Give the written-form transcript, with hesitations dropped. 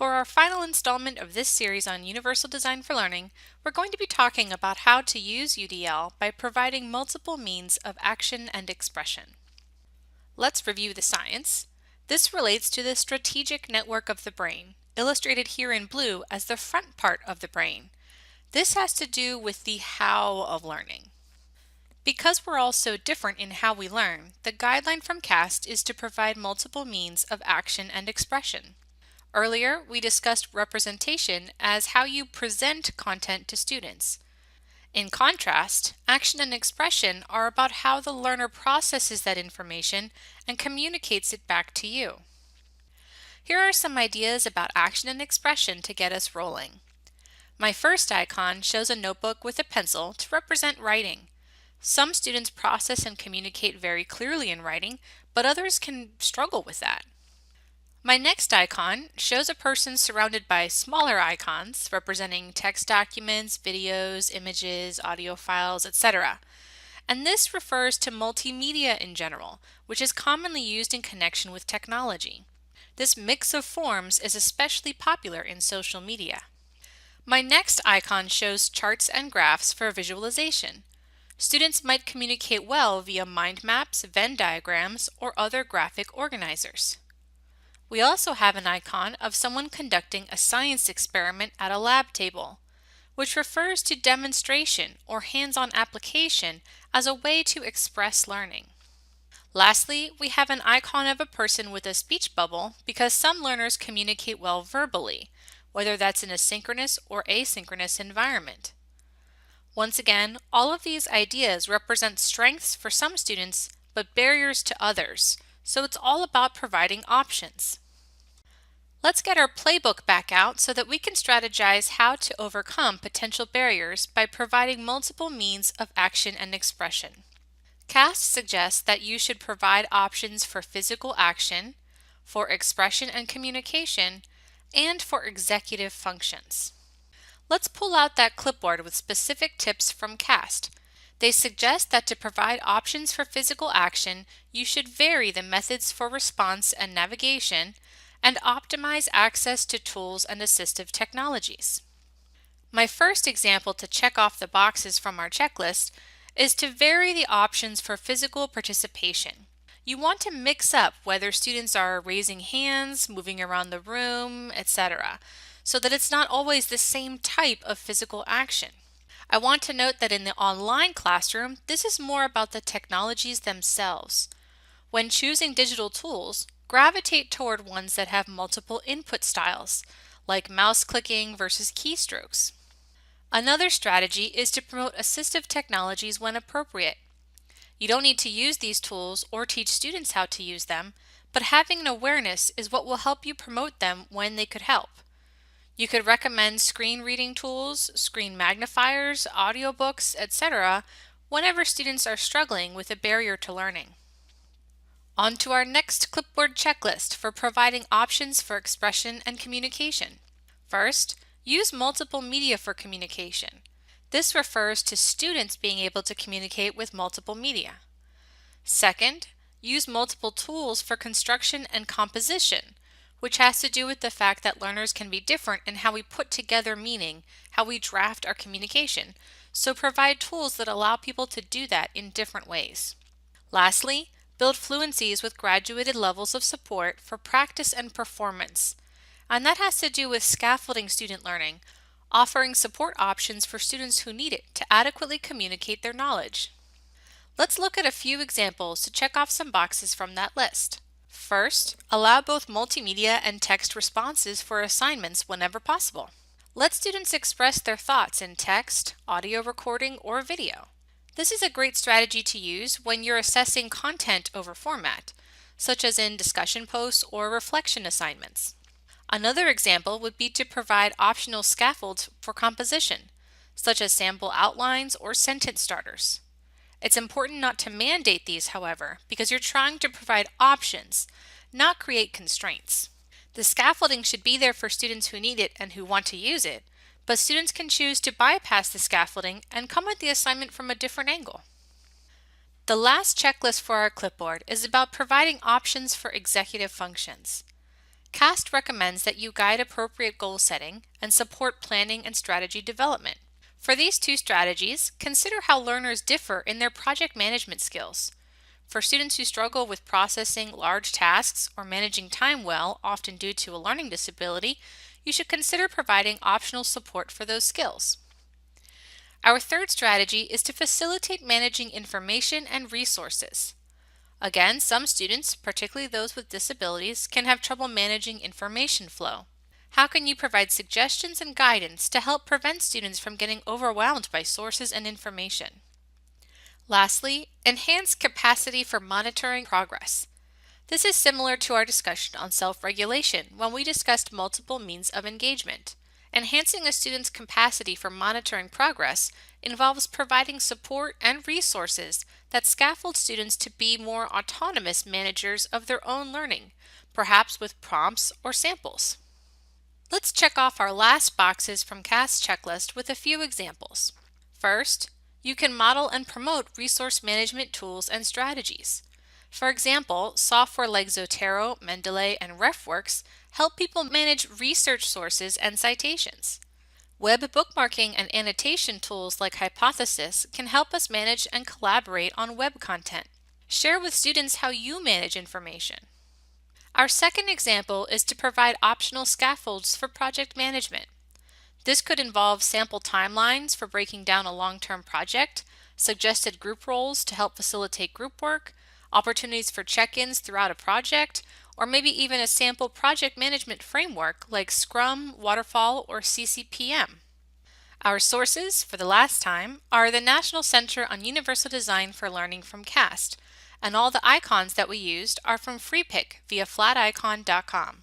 For our final installment of this series on Universal Design for Learning, we're going to be talking about how to use UDL by providing multiple means of action and expression. Let's review the science. This relates to the strategic network of the brain, illustrated here in blue as the front part of the brain. This has to do with the how of learning. Because we're all so different in how we learn, the guideline from CAST is to provide multiple means of action and expression. Earlier, we discussed representation as how you present content to students. In contrast, action and expression are about how the learner processes that information and communicates it back to you. Here are some ideas about action and expression to get us rolling. My first icon shows a notebook with a pencil to represent writing. Some students process and communicate very clearly in writing, but others can struggle with that. My next icon shows a person surrounded by smaller icons representing text documents, videos, images, audio files, etc. And this refers to multimedia in general, which is commonly used in connection with technology. This mix of forms is especially popular in social media. My next icon shows charts and graphs for visualization. Students might communicate well via mind maps, Venn diagrams, or other graphic organizers. We also have an icon of someone conducting a science experiment at a lab table, which refers to demonstration or hands-on application as a way to express learning. Lastly, we have an icon of a person with a speech bubble because some learners communicate well verbally, whether that's in a synchronous or asynchronous environment. Once again, all of these ideas represent strengths for some students but barriers to others, so it's all about providing options. Let's get our playbook back out so that we can strategize how to overcome potential barriers by providing multiple means of action and expression. CAST suggests that you should provide options for physical action, for expression and communication, and for executive functions. Let's pull out that clipboard with specific tips from CAST. They suggest that to provide options for physical action, you should vary the methods for response and navigation and optimize access to tools and assistive technologies. My first example to check off the boxes from our checklist is to vary the options for physical participation. You want to mix up whether students are raising hands, moving around the room, etc., so that it's not always the same type of physical action. I want to note that in the online classroom, this is more about the technologies themselves. When choosing digital tools, gravitate toward ones that have multiple input styles, like mouse clicking versus keystrokes. Another strategy is to promote assistive technologies when appropriate. You don't need to use these tools or teach students how to use them, but having an awareness is what will help you promote them when they could help. You could recommend screen reading tools, screen magnifiers, audiobooks, etc. whenever students are struggling with a barrier to learning. On to our next clipboard checklist for providing options for expression and communication. First, use multiple media for communication. This refers to students being able to communicate with multiple media. Second, use multiple tools for construction and composition, which has to do with the fact that learners can be different in how we put together meaning, how we draft our communication, so provide tools that allow people to do that in different ways. Lastly, build fluencies with graduated levels of support for practice and performance. And that has to do with scaffolding student learning, offering support options for students who need it to adequately communicate their knowledge. Let's look at a few examples to check off some boxes from that list. First, allow both multimedia and text responses for assignments whenever possible. Let students express their thoughts in text, audio recording, or video. This is a great strategy to use when you're assessing content over format, such as in discussion posts or reflection assignments. Another example would be to provide optional scaffolds for composition, such as sample outlines or sentence starters. It's important not to mandate these, however, because you're trying to provide options, not create constraints. The scaffolding should be there for students who need it and who want to use it, but students can choose to bypass the scaffolding and come at the assignment from a different angle. The last checklist for our clipboard is about providing options for executive functions. CAST recommends that you guide appropriate goal setting and support planning and strategy development. For these two strategies, consider how learners differ in their project management skills. For students who struggle with processing large tasks or managing time well, often due to a learning disability, you should consider providing optional support for those skills. Our third strategy is to facilitate managing information and resources. Again, some students, particularly those with disabilities, can have trouble managing information flow. How can you provide suggestions and guidance to help prevent students from getting overwhelmed by sources and information? Lastly, enhance capacity for monitoring progress. This is similar to our discussion on self-regulation when we discussed multiple means of engagement. Enhancing a student's capacity for monitoring progress involves providing support and resources that scaffold students to be more autonomous managers of their own learning, perhaps with prompts or samples. Let's check off our last boxes from CAST's checklist with a few examples. First, you can model and promote resource management tools and strategies. For example, software like Zotero, Mendeley, and RefWorks help people manage research sources and citations. Web bookmarking and annotation tools like Hypothesis can help us manage and collaborate on web content. Share with students how you manage information. Our second example is to provide optional scaffolds for project management. This could involve sample timelines for breaking down a long-term project, suggested group roles to help facilitate group work, opportunities for check-ins throughout a project, or maybe even a sample project management framework like Scrum, Waterfall, or CCPM. Our sources, for the last time, are the National Center on Universal Design for Learning from CAST, and all the icons that we used are from FreePick via flaticon.com.